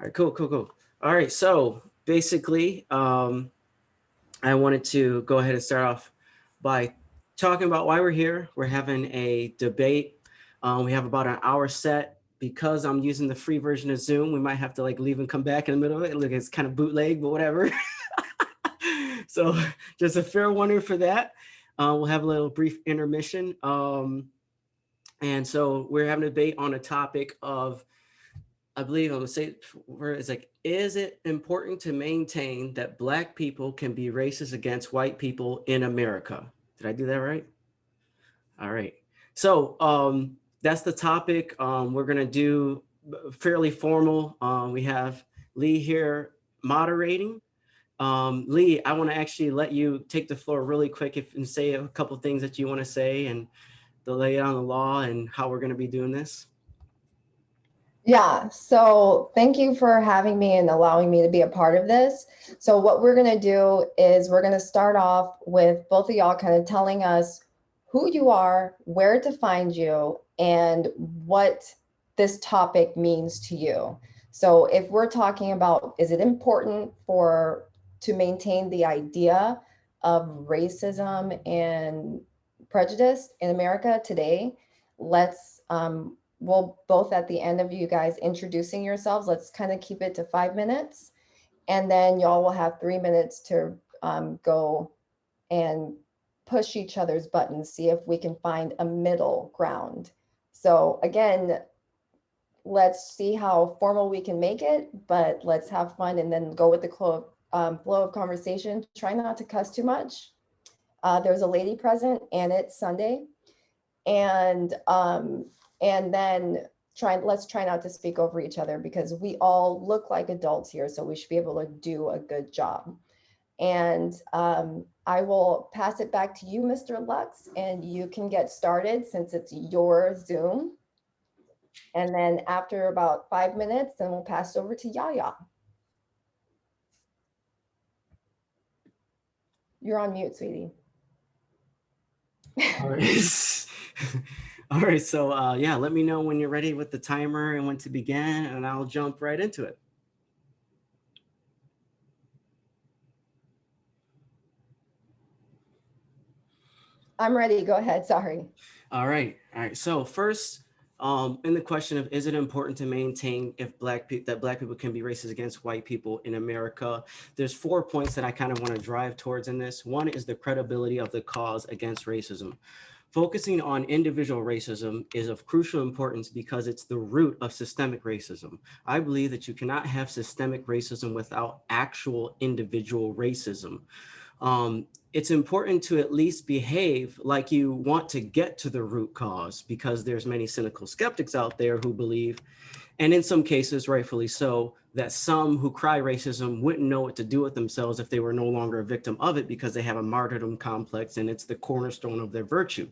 right, cool. All right, so basically, I wanted to go ahead and start off by talking about why we're here. We're having a debate. We have about an hour set. Because I'm using the free version of Zoom, we might have to like leave and come back in the middle of it. Look, it's kind of bootleg, but whatever. So just a fair warning for that. We'll have a little brief intermission. And so we're having a debate on a topic of, I believe I'm gonna say where it's like, is it important to maintain that Black people can be racist against white people in America? Did I do that right? All right. So that's the topic. We're gonna do fairly formal. We have Lee here moderating. Lee, I want to actually let you take the floor really quick and say a couple things that you want to say and the lay on the law and how we're going to be doing this. Yeah, so thank you for having me and allowing me to be a part of this. So what we're going to do is we're going to start off with both of y'all kind of telling us who you are, where to find you, and what this topic means to you. So if we're talking about, is it important for to maintain the idea of racism and prejudice in America today? Let's we'll both at the end of you guys introducing yourselves, let's kind of keep it to 5 minutes. And then y'all will have 3 minutes to go and push each other's buttons, see if we can find a middle ground. So again, let's see how formal we can make it, but let's have fun and then go with the flow of conversation. Try not to cuss too much. There's a lady present and it's Sunday. And then let's try not to speak over each other because we all look like adults here, so we should be able to do a good job. And I will pass it back to you, Mr. Lux, and you can get started since it's your Zoom. And then after about 5 minutes, then we'll pass it over to Yahya. You're on mute, sweetie. All right. All right. So yeah, let me know when you're ready with the timer and when to begin, and I'll jump right into it. I'm ready. Go ahead. Sorry. All right. So first, in the question of is it important to maintain if that black people can be racist against white people in America, there's 4 points that I kind of want to drive towards in this. One is the credibility of the cause against racism. Focusing on individual racism is of crucial importance because it's the root of systemic racism. I believe that you cannot have systemic racism without actual individual racism. It's important to at least behave like you want to get to the root cause, because there's many cynical skeptics out there who believe, and in some cases rightfully so, that some who cry racism wouldn't know what to do with themselves if they were no longer a victim of it because they have a martyrdom complex and it's the cornerstone of their virtue.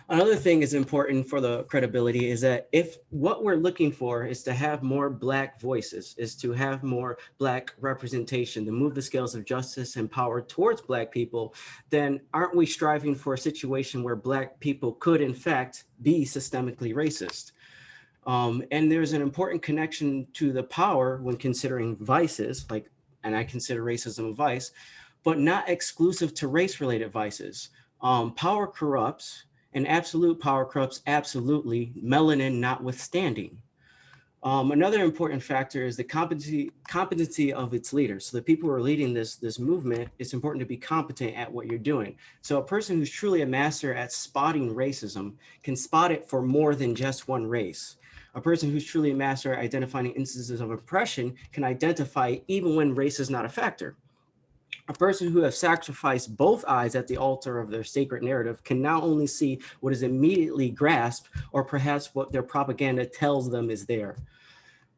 Another thing is important for the credibility is that if what we're looking for is to have more Black voices, is to have more Black representation, to move the scales of justice and power towards Black people, then aren't we striving for a situation where Black people could in fact be systemically racist? And there's an important connection to the power when considering vices, and I consider racism a vice, but not exclusive to race-related vices. Power corrupts, and absolute power corrupts absolutely, melanin notwithstanding. Another important factor is the competency of its leaders. So the people who are leading this movement, it's important to be competent at what you're doing. So a person who's truly a master at spotting racism can spot it for more than just one race. A person who's truly a master at identifying instances of oppression can identify even when race is not a factor. A person who has sacrificed both eyes at the altar of their sacred narrative can not only see what is immediately grasped, or perhaps what their propaganda tells them is there.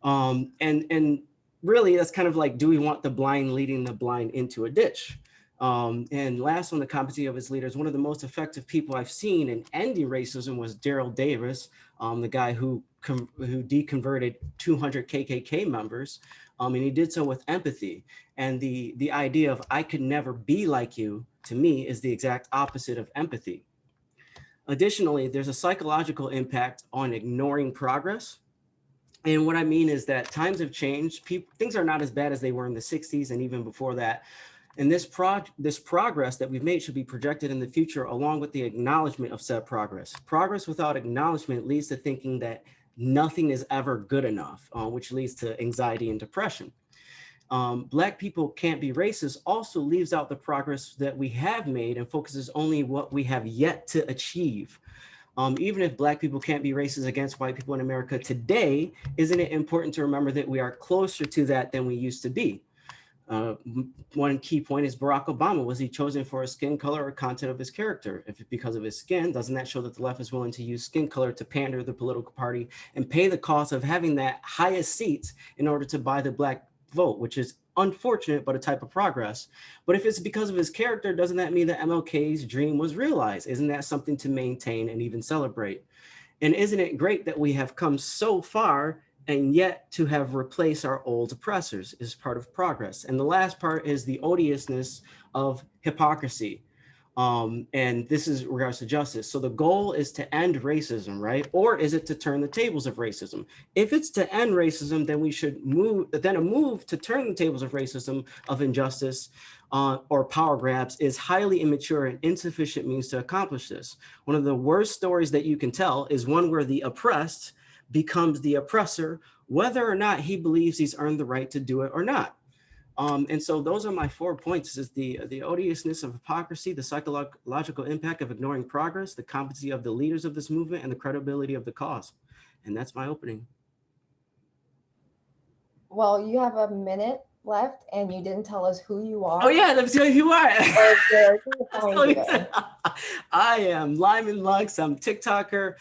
And really, that's kind of like, do we want the blind leading the blind into a ditch? And last on the competency of its leaders, one of the most effective people I've seen in ending racism was Daryl Davis, the guy who deconverted 200 KKK members. And he did so with empathy. And the idea of I could never be like you, to me, is the exact opposite of empathy. Additionally, there's a psychological impact on ignoring progress. And what I mean is that times have changed. Things are not as bad as they were in the 60s and even before that. And this progress that we've made should be projected in the future along with the acknowledgement of said progress. Progress without acknowledgement leads to thinking that nothing is ever good enough, which leads to anxiety and depression. Black people can't be racist also leaves out the progress that we have made and focuses only what we have yet to achieve. Even if Black people can't be racist against white people in America today, isn't it important to remember that we are closer to that than we used to be? Uh, One key point is Barack Obama. Was he chosen for his skin color or content of his character? If it's because of his skin, doesn't that show that the left is willing to use skin color to pander to the political party and pay the cost of having that highest seats in order to buy the Black vote, which is unfortunate, but a type of progress. But if it's because of his character, doesn't that mean that MLK's dream was realized? Isn't that something to maintain and even celebrate? And isn't it great that we have come so far and yet to have replaced our old oppressors is part of progress. And the last part is the odiousness of hypocrisy. And this is regards to justice. So the goal is to end racism, right? Or is it to turn the tables of racism? If it's to end racism, then we should move, then a move to turn the tables of racism, of injustice, or power grabs is highly immature and insufficient means to accomplish this. One of the worst stories that you can tell is one where the oppressed becomes the oppressor, whether or not he believes he's earned the right to do it or not. And so those are my 4 points: is the odiousness of hypocrisy, the psychological impact of ignoring progress, the competency of the leaders of this movement, and the credibility of the cause. And that's my opening. Well, you have a minute left and you didn't tell us who you are. Oh yeah, let's tell you who I Or where to am. find you. I am Lyman Lux. I'm TikToker.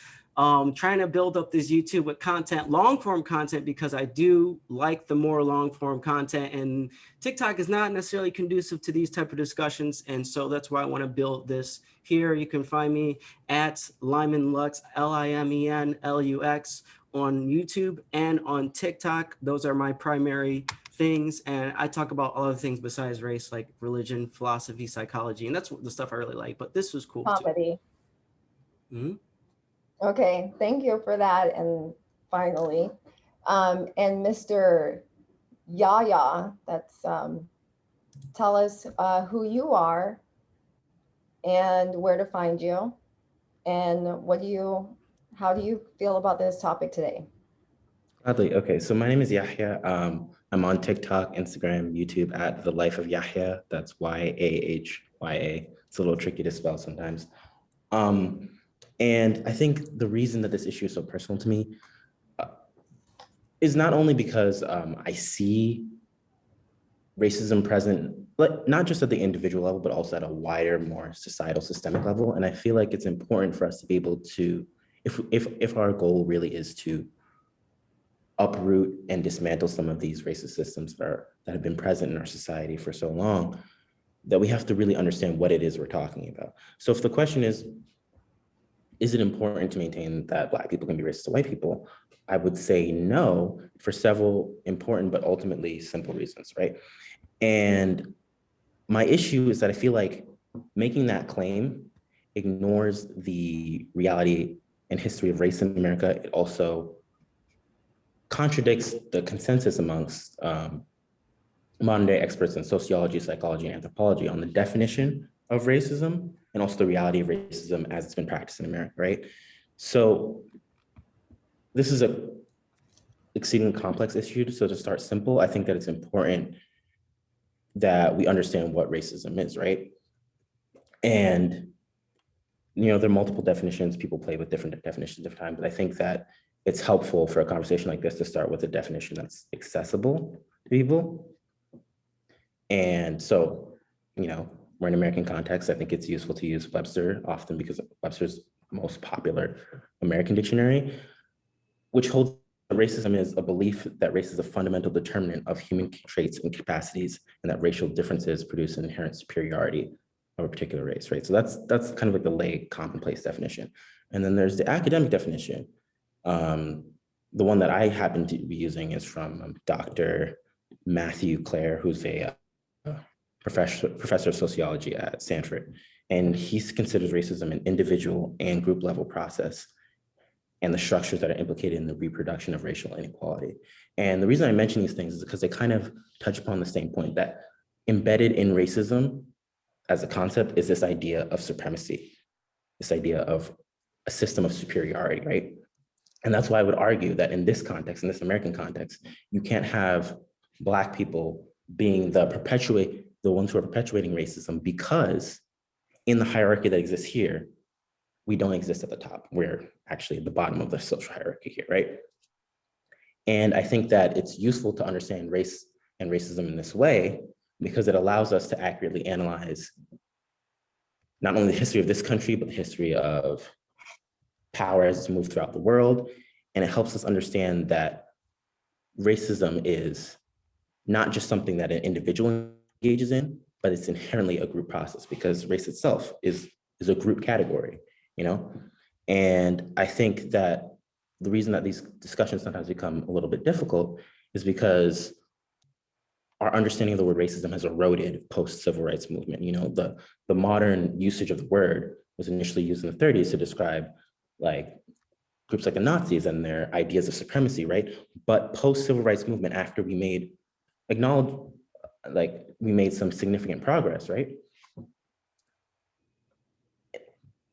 Trying to build up this YouTube with content, long form content, because I do like the more long form content, and TikTok is not necessarily conducive to these type of discussions. And so that's why I want to build this here. You can find me at Lyman Lux, LIMENLUX, on YouTube and on TikTok. Those are my primary things. And I talk about other things besides race, like religion, philosophy, psychology. And that's the stuff I really like. But this was cool Comedy. too. Mm-hmm. Okay, thank you for that. And finally, and Mr. Yahya, that's tell us who you are and where to find you, and how do you feel about this topic today? Gladly. Okay, so my name is Yahya. I'm on TikTok, Instagram, YouTube at The Life of Yahya. That's YAHYA. It's a little tricky to spell sometimes. And I think the reason that this issue is so personal to me is not only because I see racism present, but not just at the individual level, but also at a wider, more societal, systemic level. And I feel like it's important for us to be able to, if our goal really is to uproot and dismantle some of these racist systems that have been present in our society for so long, that we have to really understand what it is we're talking about. So if the question is it important to maintain that Black people can be racist to white people? I would say no, for several important but ultimately simple reasons, right? And my issue is that I feel like making that claim ignores the reality and history of race in America. It also contradicts the consensus amongst modern day experts in sociology, psychology, and anthropology on the definition of racism and also the reality of racism as it's been practiced in America, right? So this is a exceedingly complex issue. So to start simple, I think that it's important that we understand what racism is, right? And there are multiple definitions. People play with different definitions of time, but I think that it's helpful for a conversation like this to start with a definition that's accessible to people. And so, we're in American context. I think it's useful to use Webster often because Webster's most popular American dictionary, which holds that racism is a belief that race is a fundamental determinant of human traits and capacities, and that racial differences produce an inherent superiority of a particular race, right? So that's kind of like the lay commonplace definition. And then there's the academic definition. The one that I happen to be using is from Dr. Matthew Clare, who's a professor of sociology at Stanford. And he considers racism an individual and group level process and the structures that are implicated in the reproduction of racial inequality. And the reason I mention these things is because they kind of touch upon the same point, that embedded in racism as a concept is this idea of supremacy, this idea of a system of superiority, right? And that's why I would argue that in this context, in this American context, you can't have Black people being the ones who are perpetuating racism, because in the hierarchy that exists here, we don't exist at the top. We're actually at the bottom of the social hierarchy here, right? And I think that it's useful to understand race and racism in this way, because it allows us to accurately analyze not only the history of this country, but the history of power as it's moved throughout the world. And it helps us understand that racism is not just something that an individual engages in, but it's inherently a group process, because race itself is a group category, you know? And I think that the reason that these discussions sometimes become a little bit difficult is because our understanding of the word racism has eroded post-civil rights movement. You know, the modern usage of the word was initially used in the 30s to describe like groups like the Nazis and their ideas of supremacy, right? But post-civil rights movement, after we made some significant progress, right?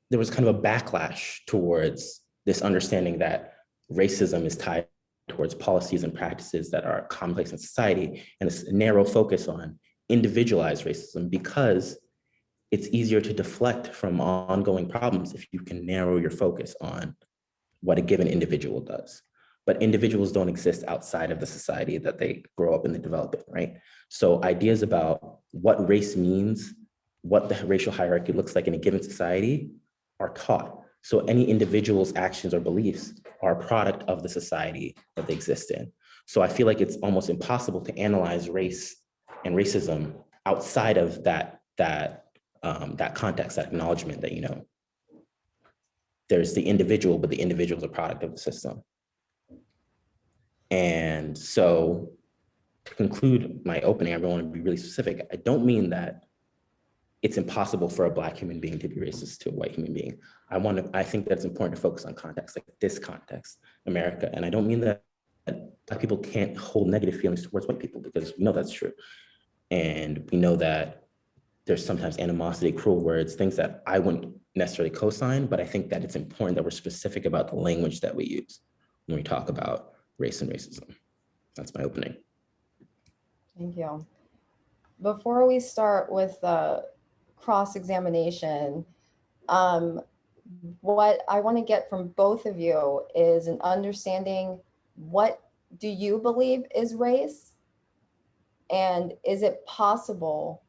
There was kind of a backlash towards this understanding that racism is tied towards policies and practices that are complex in society, and this narrow focus on individualized racism, because it's easier to deflect from ongoing problems if you can narrow your focus on what a given individual does. But individuals don't exist outside of the society that they grow up in and develop in, right? So ideas about what race means, what the racial hierarchy looks like in a given society are taught. So any individual's actions or beliefs are a product of the society that they exist in. So I feel like it's almost impossible to analyze race and racism outside of that context, that acknowledgement that, you know, there's the individual, but the individual is a product of the system. And so to conclude my opening, I want to be really specific. I don't mean that it's impossible for a Black human being to be racist to a white human being. I think that it's important to focus on context, like this context, America. And I don't mean that Black people can't hold negative feelings towards white people, because we know that's true. And we know that there's sometimes animosity, cruel words, things that I wouldn't necessarily co-sign, but I think that it's important that we're specific about the language that we use when we talk about race and racism. That's my opening. Thank you. Before we start with the cross-examination, what I want to get from both of you is an understanding, what do you believe is race? And is it possible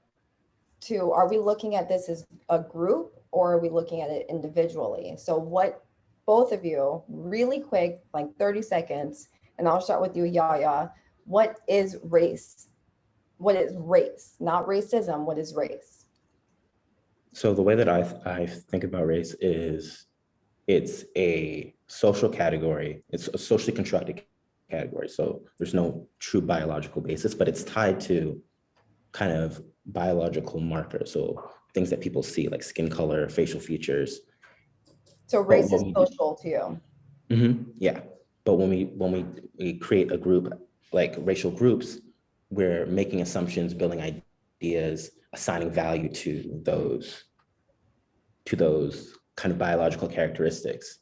are we looking at this as a group, or are we looking at it individually? So what, both of you, really quick, like 30 seconds, and I'll start with you, Yahya. What is race? What is race? Not racism, what is race? So the way that I think about race is it's a social category. It's a socially constructed category. So there's no true biological basis, but it's tied to kind of biological markers. So things that people see, like skin color, facial features. So race is social to you? Mm-hmm, yeah. But when we create a group, like racial groups, we're making assumptions, building ideas, assigning value to those kind of biological characteristics.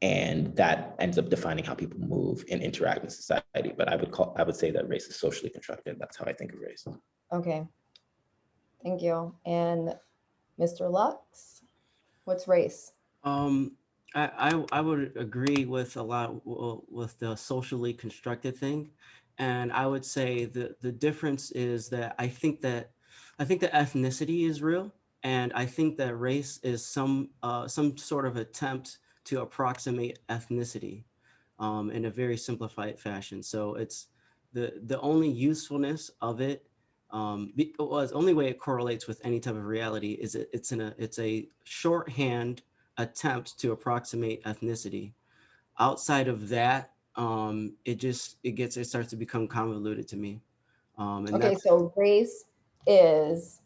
And that ends up defining how people move and interact in society. But I would say that race is socially constructed. That's how I think of race. Okay, thank you. And Mr. Lux, what's race? I would agree with a lot with the socially constructed thing, and I would say the difference is that I think that ethnicity is real, and I think that race is some sort of attempt to approximate ethnicity in a very simplified fashion. So it's the only usefulness of it. The only way it correlates with any type of reality is it's a shorthand attempt to approximate ethnicity. Outside of that, it starts to become convoluted to me. Okay, so race is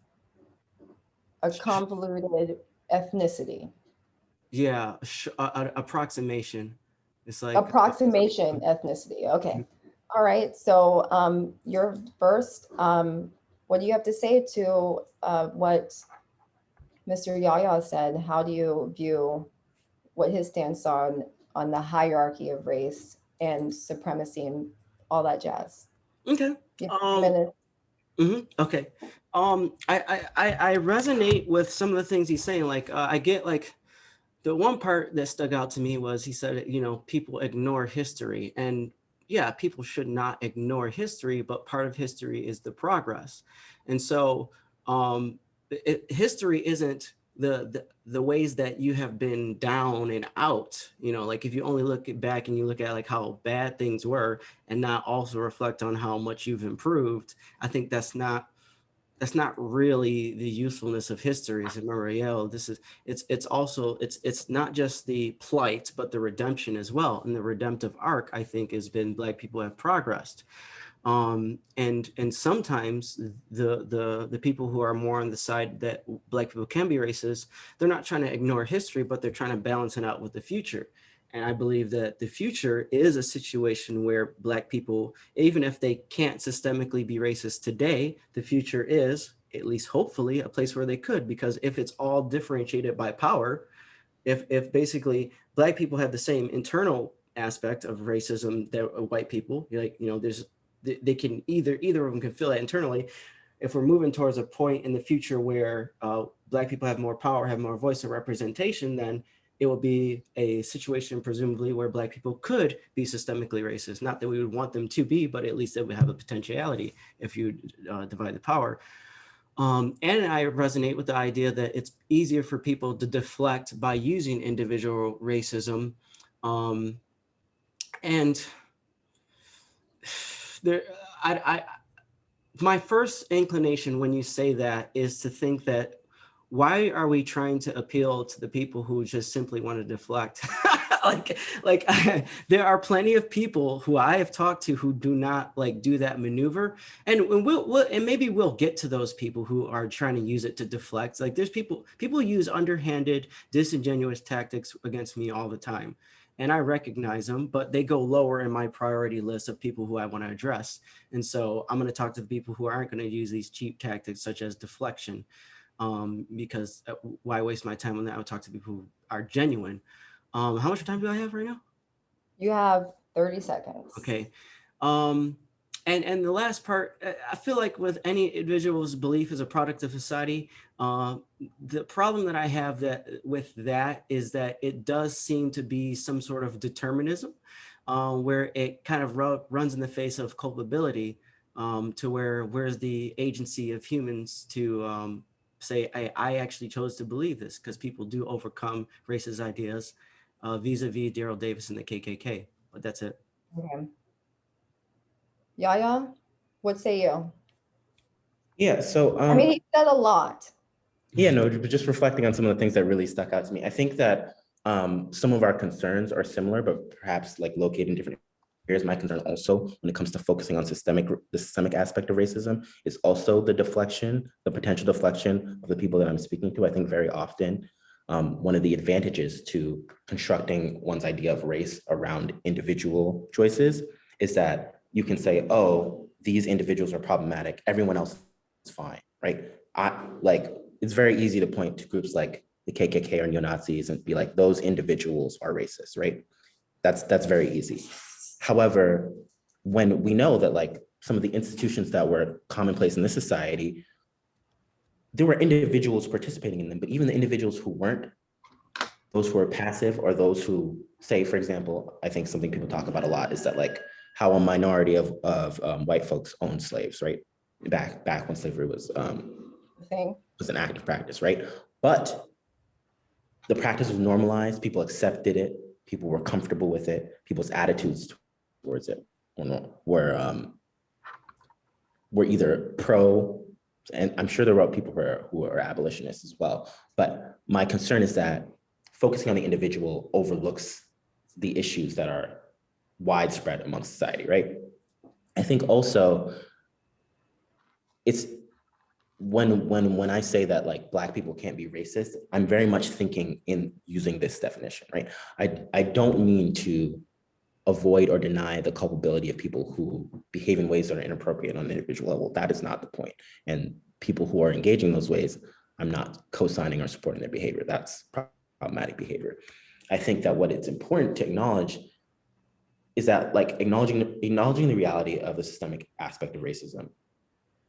a convoluted ethnicity. Yeah, approximation. It's like Approximation ethnicity. Okay. All right. So you're first. What do you have to say to what Mr. Yahya said? How do you view what his stance on the hierarchy of race and supremacy and all that jazz? okay. You have Um, 3 minutes. okay. I resonate with some of the things he's saying. Like, I get like the one part that stuck out to me was he said, you know, people ignore history. And yeah, people should not ignore history, but part of history is the progress. And so history isn't the ways that you have been down and out. You know, like if you only look back and you look at like how bad things were and not also reflect on how much you've improved, I think that's not really the usefulness of history. Is remember, yeah, this is it's also it's not just the plight, but the redemption as well. And the redemptive arc, I think, has been Black people have progressed. And sometimes the people who are more on the side that Black people can be racist, they're not trying to ignore history, but they're trying to balance it out with the future. And I believe that the future is a situation where Black people, even if they can't systemically be racist today, the future is, at least hopefully, a place where they could. Because if it's all differentiated by power, if basically Black people have the same internal aspect of racism that white people, like, you know, there's they can either of them can feel that internally. If we're moving towards a point in the future where Black people have more power, have more voice and representation, then it will be a situation presumably where Black people could be systemically racist. Not that we would want them to be, but at least it would have a potentiality if you divide the power. And I resonate with the idea that it's easier for people to deflect by using individual racism. Um, and there, I, my first inclination when you say that is to think that why are we trying to appeal to the people who just simply want to deflect? like there are plenty of people who I have talked to who do not like do that maneuver, and and maybe we'll get to those people who are trying to use it to deflect. Like there's people use underhanded, disingenuous tactics against me all the time, and I recognize them, but they go lower in my priority list of people who I want to address. And so I'm going to talk to the people who aren't going to use these cheap tactics such as deflection, because why waste my time on that? I would talk to people who are genuine. How much time do I have right now? You have 30 seconds. Okay. Um, and the last part, I feel like with any individual's belief is a product of society. Uh, the problem that I have with that is that it does seem to be some sort of determinism, where it kind of runs in the face of culpability, to where's the agency of humans to say, I actually chose to believe this, because people do overcome racist ideas, vis-a-vis Daryl Davis and the KKK. But that's it. Okay. Yaya, what say you? Yeah, so I mean, he said a lot. yeah, no, but just reflecting on some of the things that really stuck out to me. I think that some of our concerns are similar, but perhaps like located in different areas. My concern also, when it comes to focusing on the systemic aspect of racism, is also the deflection, the potential deflection of the people that I'm speaking to. I think very often one of the advantages to constructing one's idea of race around individual choices is that you can say, oh, these individuals are problematic, everyone else is fine, right? It's very easy to point to groups like the KKK or neo-Nazis and be like, those individuals are racist, right? That's very easy. However, when we know that like some of the institutions that were commonplace in this society, there were individuals participating in them, but even the individuals who weren't, those who are passive or those who say, for example, I think something people talk about a lot is that like how a minority of white folks owned slaves, right? Back when slavery was an active practice, right? But the practice was normalized, people accepted it, people were comfortable with it, people's attitudes towards it were either pro, and I'm sure there were people who are abolitionists as well. But my concern is that focusing on the individual overlooks the issues that are widespread amongst society, right? I think also it's when I say that like Black people can't be racist, I'm very much thinking in using this definition, right? I don't mean to avoid or deny the culpability of people who behave in ways that are inappropriate on an individual level. That is not the point. And people who are engaging in those ways, I'm not co-signing or supporting their behavior. That's problematic behavior. I think that what it's important to acknowledge is that like acknowledging the reality of the systemic aspect of racism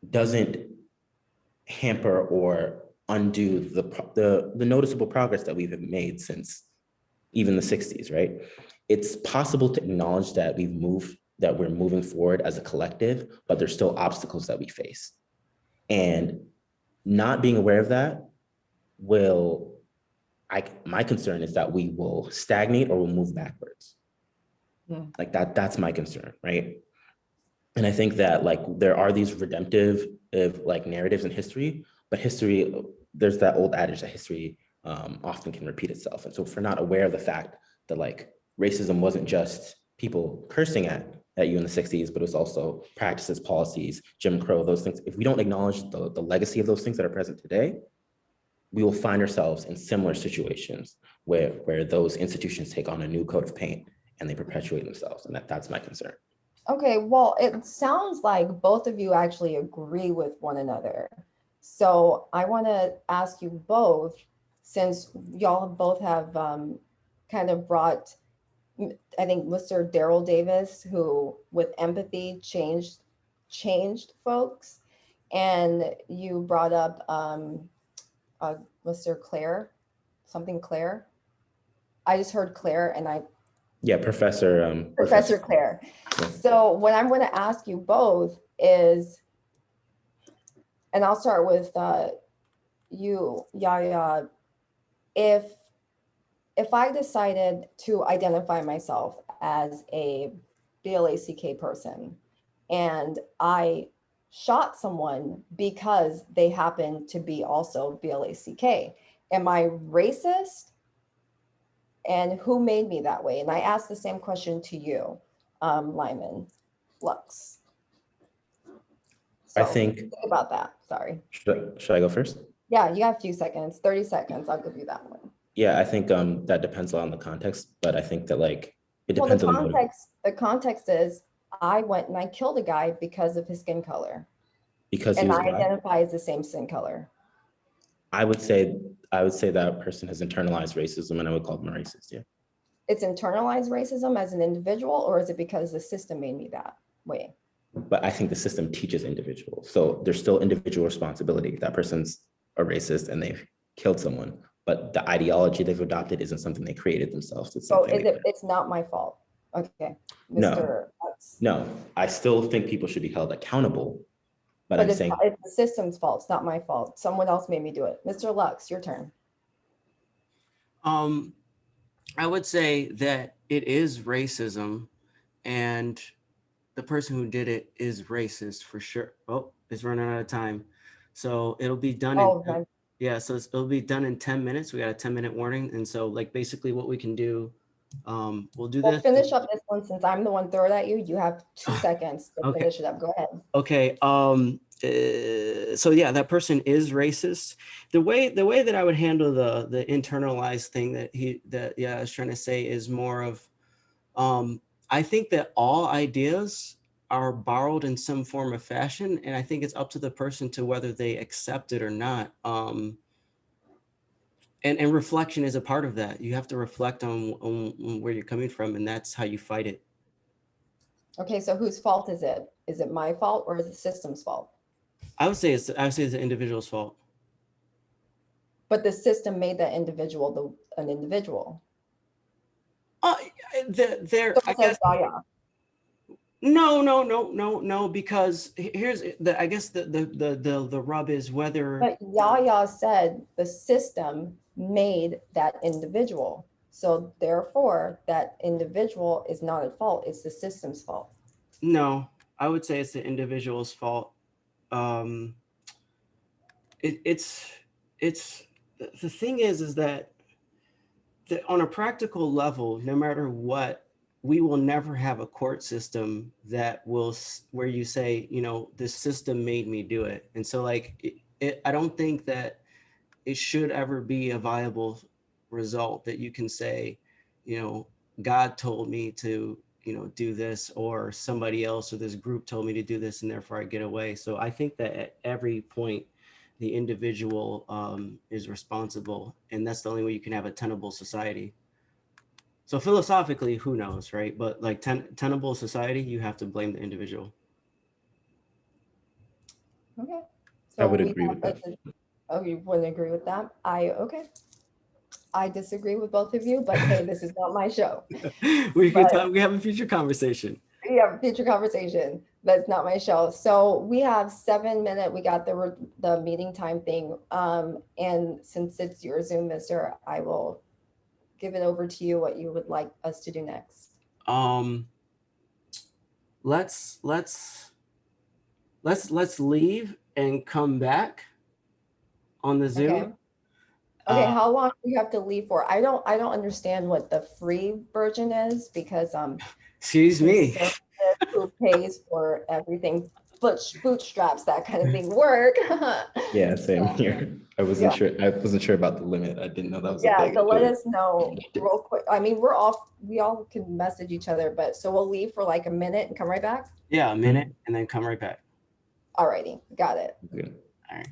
doesn't hamper or undo the noticeable progress that we've made since even the 60s, right? It's possible to acknowledge that we're moving forward as a collective, but there's still obstacles that we face. And not being aware of that my concern is that we will stagnate or we'll move backwards. Yeah. Like that's my concern, right? And I think that like there are these redemptive like narratives in history, but history, there's that old adage that history often can repeat itself. And so if we're not aware of the fact that like racism wasn't just people cursing at you in the 60s, but it was also practices, policies, Jim Crow, those things. If we don't acknowledge the legacy of those things that are present today, we will find ourselves in similar situations where those institutions take on a new coat of paint and they perpetuate themselves. And that's my concern. Okay, well, it sounds like both of you actually agree with one another. So I want to ask you both, since y'all both have kind of brought, I think, Mr. Daryl Davis, who with empathy changed folks, and you brought up Mr. Claire, something Claire. I just heard Claire, and Yeah, Professor Claire. Yeah. So what I'm going to ask you both is, and I'll start with you, Yahya. If I decided to identify myself as a BLACK person and I shot someone because they happen to be also BLACK, am I racist? And who made me that way? And I asked the same question to you, Lyman Lux. So I think about that. Sorry. Should I go first? Yeah, you have a few seconds, 30 seconds. I'll give you that one. Yeah, I think that depends on the context, but I think that like it Well, depends on the context is I went and I killed a guy because of his skin color. because he And was I Black. identify as the same skin color. I would say that person has internalized racism, and I would call them a racist. Yeah. It's internalized racism as an individual, or is it because the system made me that way? But I think the system teaches individuals, so there's still individual responsibility. That person's a racist and they've killed someone, but the ideology they've adopted isn't something they created themselves. It's So something it's not my fault. Okay, No. Mr. Lux. No, I still think people should be held accountable, but But I'm saying it's the system's fault. It's not my fault. Someone else made me do it. Mr. Lux, your turn. I would say that it is racism, and the person who did it is racist for sure. Oh, it's running out of time. So it'll be done Oh, in, yeah, so it'll be done in 10 minutes. We got a 10-minute warning. And so like basically what we can do, we'll do Well, this. finish up this one since I'm the one throwing it at you. You have 2 seconds to Okay. finish it up. Go ahead. Okay. So yeah, that person is racist. The way that I would handle the internalized thing that I was trying to say is more of, I think that all ideas are borrowed in some form of fashion, and I think it's up to the person to whether they accept it or not. And reflection is a part of that. You have to reflect on where you're coming from, and that's how you fight it. Okay, so whose fault is it? Is it my fault or is it system's fault? I would say it's the individual's fault. But the system made that individual an individual. There, So I it says guess. Yahya. No, because here's I guess the rub is whether. But Yahya said the system made that individual. So therefore, that individual is not at fault. It's the system's fault. No, I would say it's the individual's fault. It's the thing is that on a practical level, no matter what, we will never have a court system that will where you say, you know, the system made me do it. And so like I don't think that it should ever be a viable result that you can say, God told me to, do this, or somebody else or this group told me to do this, and therefore I get away. So I think that at every point, the individual is responsible, and that's the only way you can have a tenable society. So philosophically, who knows, right? But like tenable society, you have to blame the individual. Okay. I So would we agree have with that. oh, you wouldn't agree with that? Okay. I disagree with both of you, but hey, this is not my show. We could But talk, we have a future conversation. yeah, future conversation. That's not my show. So we have 7 minute. We got the meeting time thing. And since it's your Zoom, Mister, I will give it over to you. What you would like us to do next? Um, let's leave and come back on the Okay. Zoom. Okay. Uh, How long do you have to leave for? I don't understand what the free version is because excuse me. conservative who pays for everything, bootstraps, that kind of thing work. Yeah, same So, here. I wasn't yeah. sure. I wasn't sure about the limit. I didn't know that was a Yeah, thing so let until us know real quick. I mean, we all can message each other, but so we'll leave for like a minute and come right back. Yeah, a minute and then come right back. Alrighty, got it. yeah. All right.